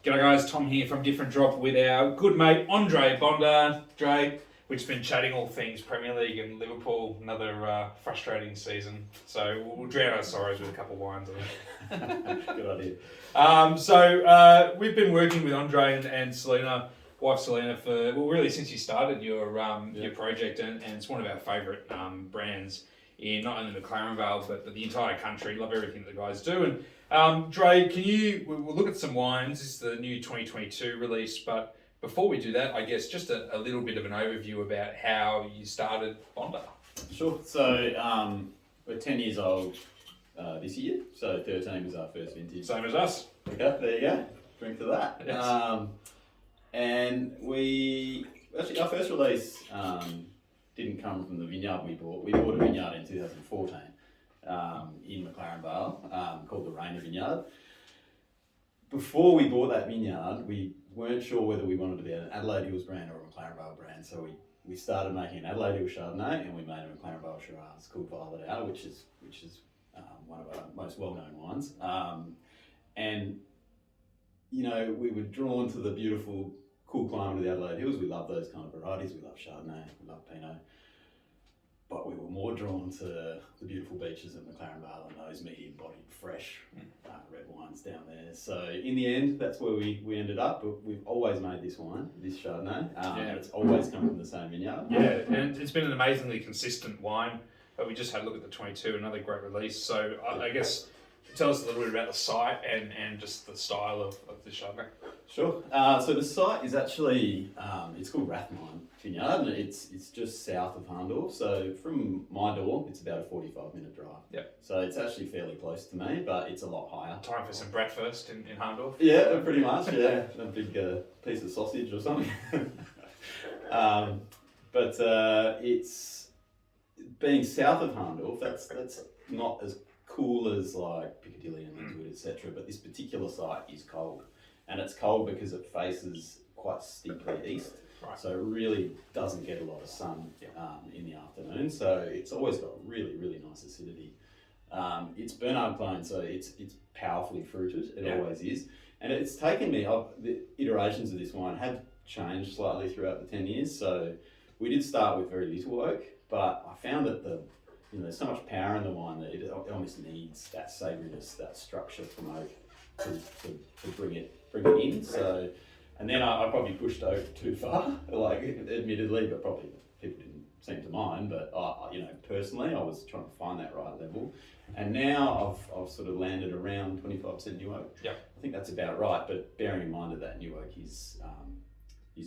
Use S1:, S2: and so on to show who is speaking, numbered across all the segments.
S1: G'day guys, Tom here from Different Drop with our good mate Andre Bondar. Dre, we've just been chatting all things Premier League and Liverpool, another frustrating season. So we'll drown our sorrows with a couple of wines, I think.
S2: Good idea.
S1: We've been working with Andre and Selena, wife Selena, for, well, really since you started your project, and it's one of our favourite brands in not only McLaren Vale, but the entire country. Love everything that the guys do. And Dre, we'll look at some wines. This is the new 2022 release, but before we do that, I guess just a little bit of an overview about how you started Bondar.
S2: Sure. So we're 10 years old this year, so 13 was our first vintage.
S1: Same as us.
S2: Okay, there you go. Drink to that.
S1: Yes.
S2: And our first release didn't come from the vineyard we bought. We bought a vineyard in 2014 in McLaren Vale called the Rayner vineyard. Before we bought that vineyard, we weren't sure whether we wanted to be an Adelaide Hills brand or a McLaren Vale brand, so we started making an Adelaide Hills Chardonnay, and we made a McLaren Vale Shiraz called Blewitt Springs, which is one of our most well-known wines. And you know, we were drawn to the beautiful, cool climate of the Adelaide Hills. We love those kind of varieties. We love Chardonnay, we love Pinot. But we were more drawn to the beautiful beaches of McLaren Vale and those medium-bodied, fresh red wines down there. So in the end, that's where we ended up. But we've always made this wine, this Chardonnay, and it's always come from the same vineyard.
S1: Yeah, and it's been an amazingly consistent wine. We just had a look at the 22, another great release. So I guess tell us a little bit about the site and just the style of the Chardonnay.
S2: Sure. So the site is actually, it's called Rathmine Vineyard, and it's just south of Harndorf. So from my door, it's about a 45-minute drive.
S1: Yeah.
S2: So it's actually fairly close to me, but it's a lot higher.
S1: Time for some breakfast in Harndorf?
S2: Yeah, pretty much, yeah. A big piece of sausage or something. But it's being south of Harndorf, that's not as cool as like Piccadilly and Lindswood, etc. But this particular site is cold, and it's cold because it faces quite steeply east,
S1: right.
S2: So it really doesn't get a lot of sun in the afternoon. So it's always got really, really nice acidity. It's Bernard clone, so it's powerfully fruited. It always is, and it's taken me. The iterations of this wine have changed slightly throughout the 10 years. So we did start with very little oak, but I found that there's so much power in the wine that it almost needs that savouriness, that structure from oak to bring it in. So, and then I probably pushed oak too far, like admittedly, but probably people didn't seem to mind. But personally, I was trying to find that right level, and now I've sort of landed around 25% new oak.
S1: Yeah,
S2: I think that's about right. But bearing in mind that new oak is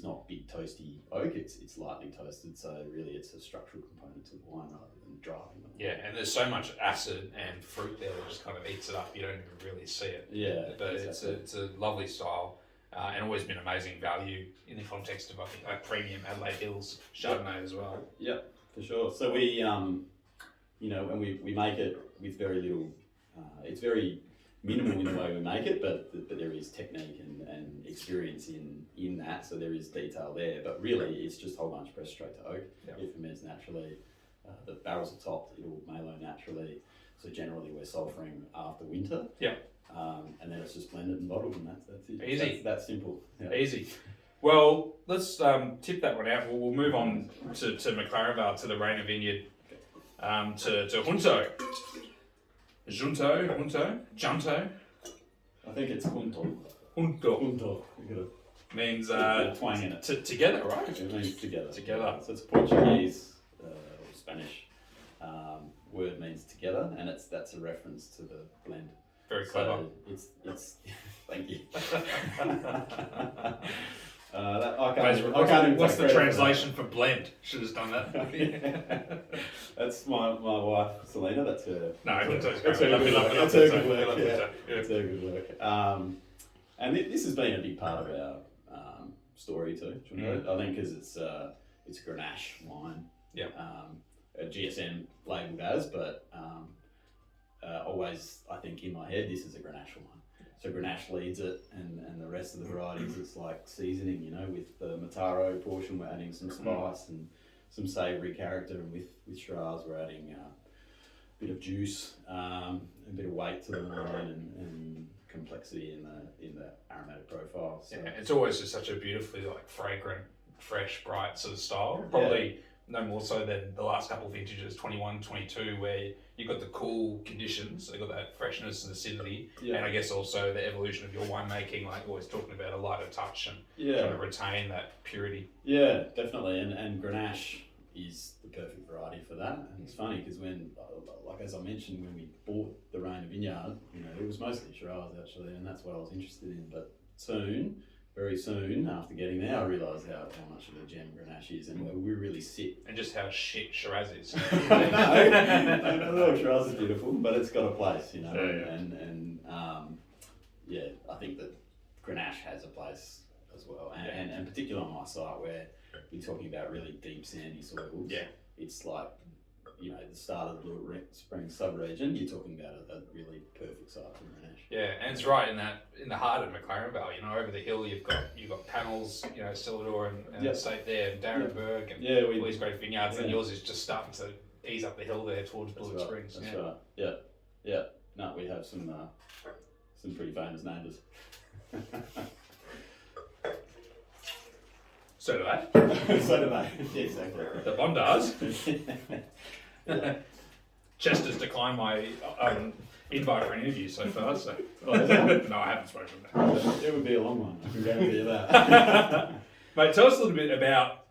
S2: not big toasty oak, it's lightly toasted, so really it's a structural component to the wine rather than driving them.
S1: Yeah, and there's so much acid and fruit there that just kind of eats it up. You don't even really see it.
S2: Yeah,
S1: but
S2: exactly.
S1: it's a lovely style, and always been amazing value in the context of, I think, like premium Adelaide Hills Chardonnay as well.
S2: Yep, for sure. So we, and we make it with very little. It's very minimal in the way we make it, but there is technique and experience in that, so there is detail there. But really, it's just a whole bunch pressed straight to oak.
S1: Yep.
S2: It ferments naturally. The barrels are topped. It'll malo naturally. So generally, we're sulfuring after winter.
S1: Yeah.
S2: And then it's just blended and bottled, and that's it.
S1: Easy.
S2: That's simple. Yeah.
S1: Easy. Well, let's tip that one out. We'll move on to McLaren Vale, to the Rayner vineyard, to Junto. Junto.
S2: I think it's junto.
S1: Junto.
S2: Junto. You got
S1: Means
S2: a twang in it.
S1: Together, right?
S2: It means together.
S1: Together.
S2: So it's Portuguese or Spanish word means together, and that's a reference to the blend.
S1: Very clever.
S2: So it's thank you. I can't even
S1: what's
S2: take
S1: the
S2: credit
S1: translation for blend? Should have done that.
S2: That's my wife Selena. That's her.
S1: No,
S2: that's her good work. It's her good work. And this has been a big part of our story too. I think because it's Grenache wine.
S1: Yeah.
S2: A GSM labelled as, but always I think in my head this is a Grenache wine. So Grenache leads it, and the rest of the varieties it's like seasoning. With the Mataro portion we're adding some spice and some savoury character, and with Shiraz we're adding a bit of juice, a bit of weight to the wine, and complexity in the aromatic profile. So.
S1: Yeah, it's always just such a beautifully like fragrant, fresh, bright sort of style. Probably no more so than the last couple of vintages, 21, 22, where you got the cool conditions, so you got that freshness and acidity, and I guess also the evolution of your winemaking, like always talking about a lighter touch and trying to retain that purity.
S2: Yeah, definitely, and Grenache is the perfect variety for that. And it's funny because when, like as I mentioned, when we bought the Rayner vineyard, it was mostly Shiraz actually, and that's what I was interested in. But very soon after getting there, I realised how much of a gem Grenache is, and where we really sit.
S1: And just how shit Shiraz is.
S2: no, Shiraz is beautiful, but it's got a place, And I think that Grenache has a place as well, and particularly on my site where you're talking about really deep sandy soils. Yeah, it's like the start of the Blewitt Springs sub-region. You're talking about a really perfect site for Grenache.
S1: Yeah, and it's right in the heart of McLaren Vale. Over the hill you've got Panels, Sillador and the estate there, and Darrenburg, and all these great vineyards. And yours is just starting to ease up the hill there towards Blewitt Springs.
S2: That's right. Yeah. No, we have some pretty famous neighbours.
S1: So do they.
S2: So do they. Yeah, exactly.
S1: The Bondars. Chester's declined my invite for an interview so far. So no, I haven't spoken to him.
S2: It would be a long one. I can guarantee you that.
S1: Mate, tell us a little bit about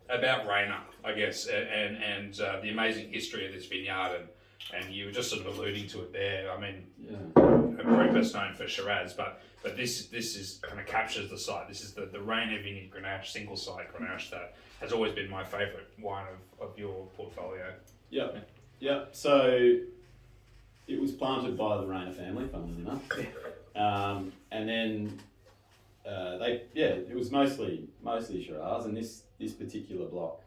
S1: Rayner, I guess, and the amazing history of this vineyard, and you were just sort of alluding to it there. I mean, very best known for Shiraz, but this is kind of captures the site. This is the Rayner Vineyard Grenache, single site Grenache that has always been my favourite wine of your portfolio.
S2: Yeah. So it was planted by the Rayner family, funnily enough, and then it was mostly Shiraz, and this particular block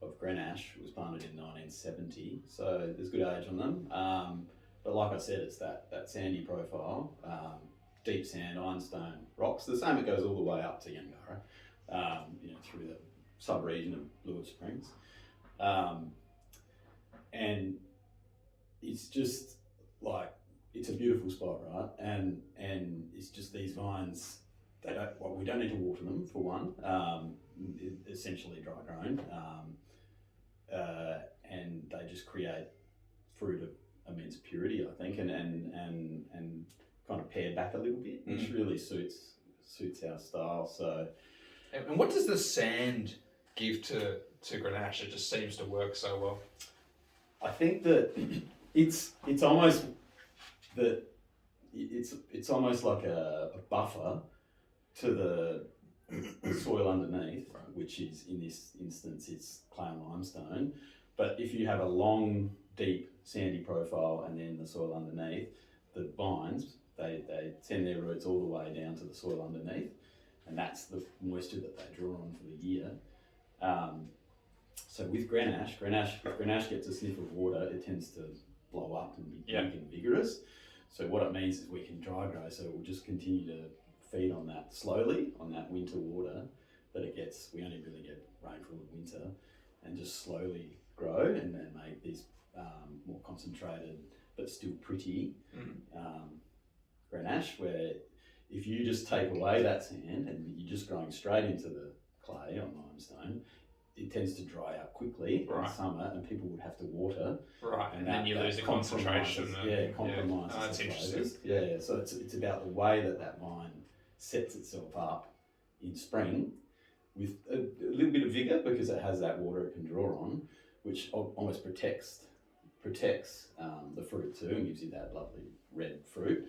S2: of Grenache was planted in 1970, so there's good age on them. But like I said, it's that sandy profile, deep sand, ironstone rocks, the same that goes all the way up to Yangara, through the sub-region of Blewitt Springs. And it's just like, it's a beautiful spot, right? And it's just these vines, we don't need to water them for one, essentially dry grown, and they just create fruit of immense purity, I think, and kind of pared back a little bit, which really suits our style. So,
S1: and what does the sand give to Grenache? It just seems to work so well.
S2: I think that it's almost that it's almost like a buffer to the soil underneath, which is in this instance it's clay and limestone. But if you have a long, deep, sandy profile and then the soil underneath, the vines they send their roots all the way down to the soil underneath, and that's the moisture that they draw on for the year. So with Grenache, if Grenache gets a sniff of water, it tends to blow up and be big and vigorous. So what it means is we can dry grow, so it will just continue to feed on that slowly, on that winter water that it gets. We only really get rainfall in winter, and just slowly grow and then make these more concentrated but still pretty Grenache, where if you just take away that sand and you're just growing straight into the clay on limestone, it tends to dry out quickly in summer, and people would have to water.
S1: Right, and then you lose the concentration.
S2: Compromises.
S1: Oh, that's interesting.
S2: Yeah, so it's about the way that vine sets itself up in spring with a little bit of vigour, because it has that water it can draw on, which almost protects the fruit too, and gives you that lovely red fruit.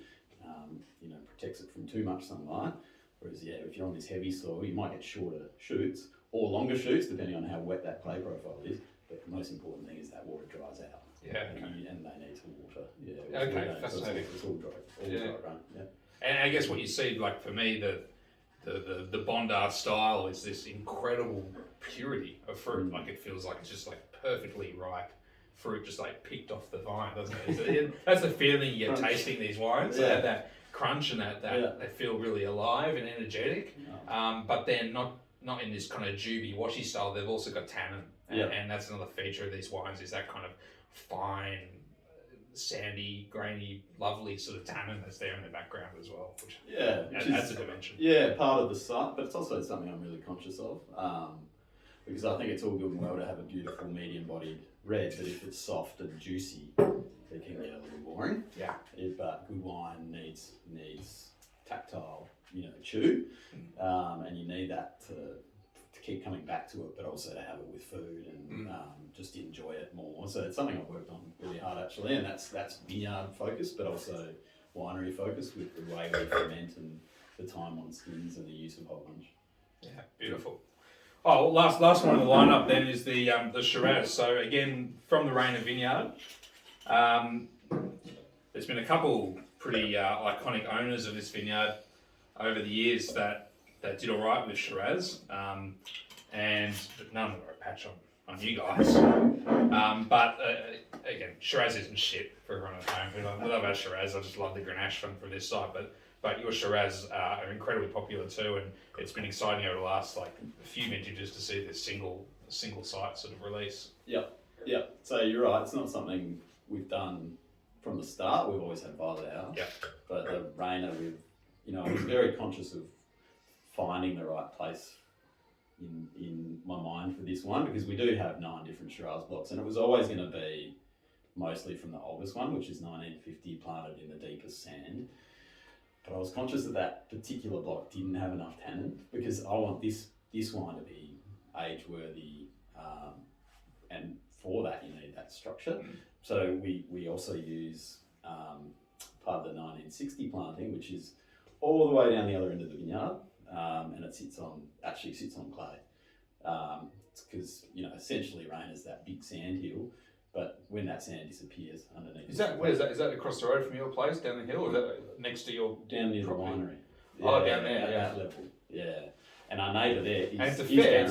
S2: Protects it from too much sunlight. Whereas, if you're on this heavy soil, you might get shorter shoots or longer shoots, depending on how wet that clay profile is. But the most important thing is that water dries out. And they need to water.
S1: Fascinating.
S2: It's all dry run. Yeah.
S1: And I guess what you see, like for me, the Bondar style is this incredible purity of fruit. Like it feels like it's just like perfectly ripe fruit, just like picked off the vine, doesn't it? That's the feeling you get tasting these wines. They have that crunch and that they feel really alive and energetic. But then not in this kind of juby, washy style. They've also got tannin, and that's another feature of these wines, is that kind of fine sandy, grainy, lovely sort of tannin that's there in the background as well, which
S2: which
S1: adds a dimension.
S2: Yeah, part of the site, but it's also something I'm really conscious of. Because I think it's all good and well to have a beautiful medium-bodied red, but if it's soft and juicy, it can get a little boring.
S1: Yeah.
S2: But good wine needs tactile, chew, and you need that to keep coming back to it, but also to have it with food and just enjoy it more. So it's something I've worked on really hard actually, and that's vineyard focused, but also winery focused with the way we ferment and the time on skins and the use of whole bunch.
S1: Yeah, beautiful. Oh, last one in the lineup then is the Shiraz. So again, from the Rayner vineyard. There's been a couple pretty iconic owners of this vineyard over the years that did all right with Shiraz, and none of them are a patch on you guys. But again, Shiraz isn't shit for everyone at home. I love our Shiraz. I just love the Grenache from this site, but your Shiraz are incredibly popular too, and it's been exciting over the last a few vintages to see this single site sort of release.
S2: Yep. So you're right. It's not something we've done from the start. We've always had violet hour.
S1: Yeah.
S2: But the Rayner, I was very conscious of finding the right place in my mind for this one, because we do have 9 different Shiraz blocks, and it was always going to be mostly from the oldest one, which is 1950, planted in the deepest sand. But I was conscious that particular block didn't have enough tannin, because I want this wine to be age worthy, and for that you need that structure. So we also use part of the 1960 planting, which is all the way down the other end of the vineyard, and it sits on clay. It's because essentially Rayner's that big sand hill, but when that sand disappears underneath.
S1: Is that across the road from your place down the hill, or is that next to your
S2: down near
S1: property?
S2: The winery?
S1: Oh, down there,
S2: at that level. Yeah. And our neighbour there is.
S1: And it's a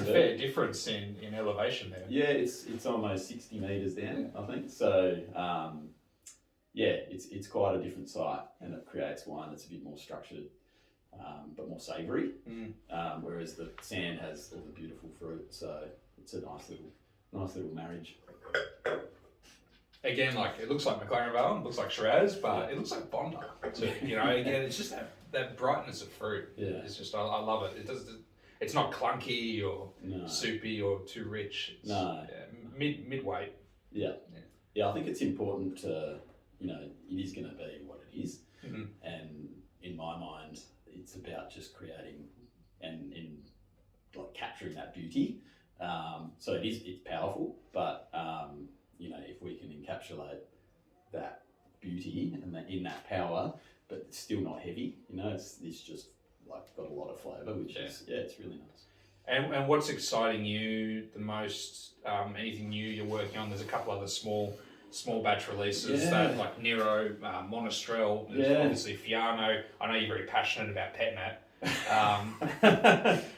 S1: fair difference in elevation there.
S2: Yeah, it's almost 60 metres down, I think. So it's quite a different site, and it creates wine that's a bit more structured, but more savoury. Whereas the sand has all the beautiful fruit, so it's a nice little marriage.
S1: Again, it looks like McLaren Vale, it looks like Shiraz, but it looks like Bondar too. Again, it's just that brightness of fruit.
S2: Yeah.
S1: It's just I love it. It's not clunky or soupy or too rich. It's, mid-weight.
S2: Yeah. I think it's important to, it is going to be what it is.
S1: Mm-hmm.
S2: And in my mind, it's about just creating and capturing that beauty. So it's powerful, but if we can encapsulate that beauty and in that power, but it's still not heavy, it's just got a lot of flavour, which is it's really nice.
S1: And what's exciting you the most? Anything new you're working on? There's a couple other small batch releases that like Nero, Monastrell, there's obviously Fiano. I know you're very passionate about Petnat.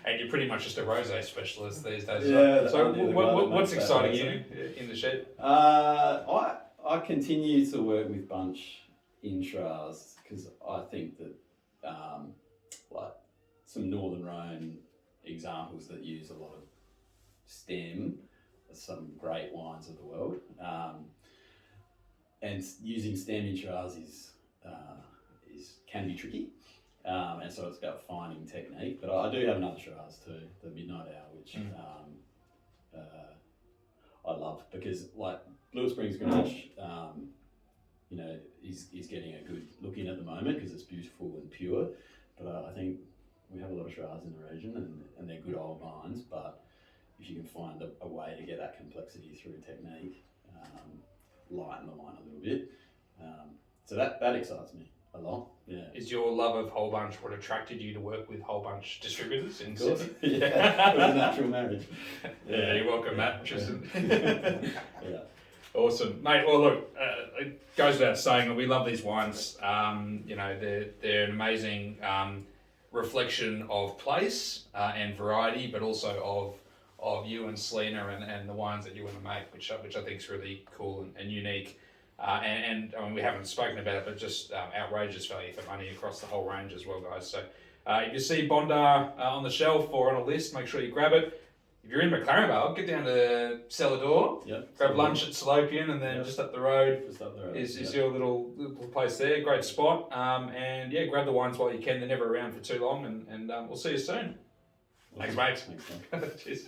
S1: And you're pretty much just a rosé specialist these days. So what's exciting you in the shed?
S2: I continue to work with Bunch in Shiraz, because I think that some Northern Rhone examples that use a lot of stem are some great wines of the world. And using stem in Shiraz can be tricky. And so it's about finding technique. But I do have another Shiraz too, the Midnight Hour, which I love, because Blewitt Springs Grenache, is getting a good look in at the moment because it's beautiful and pure. But I think we have a lot of Shiraz in the region, and they're good old wines. But if you can find a way to get that complexity through technique, lighten the wine a little bit, so that excites me a lot. Yeah.
S1: Is your love of Whole Bunch what attracted you to work with Whole Bunch distributors in Sydney?
S2: Yeah, it was a natural marriage.
S1: Yeah, you're welcome, Matt. Tristan.
S2: Yeah.
S1: Awesome, mate. Well, look, it goes without saying that we love these wines. They're an amazing reflection of place and variety, but also of you and Selena and the wines that you want to make, which I think is really cool and unique. And I mean, we haven't spoken about it, but just outrageous value for money across the whole range as well, guys. So if you see Bondar on the shelf or on a list, make sure you grab it. if you're in McLaren Vale, get down to Celador,
S2: Yep.
S1: grab lunch at Salopian, and then
S2: Yep.
S1: just up the road
S2: Just up there.
S1: is your little place there. Great spot. And yeah, grab the wines while you can. They're never around for too long, and we'll see you soon. Thanks, mate.
S2: Thanks, mate.
S1: Cheers.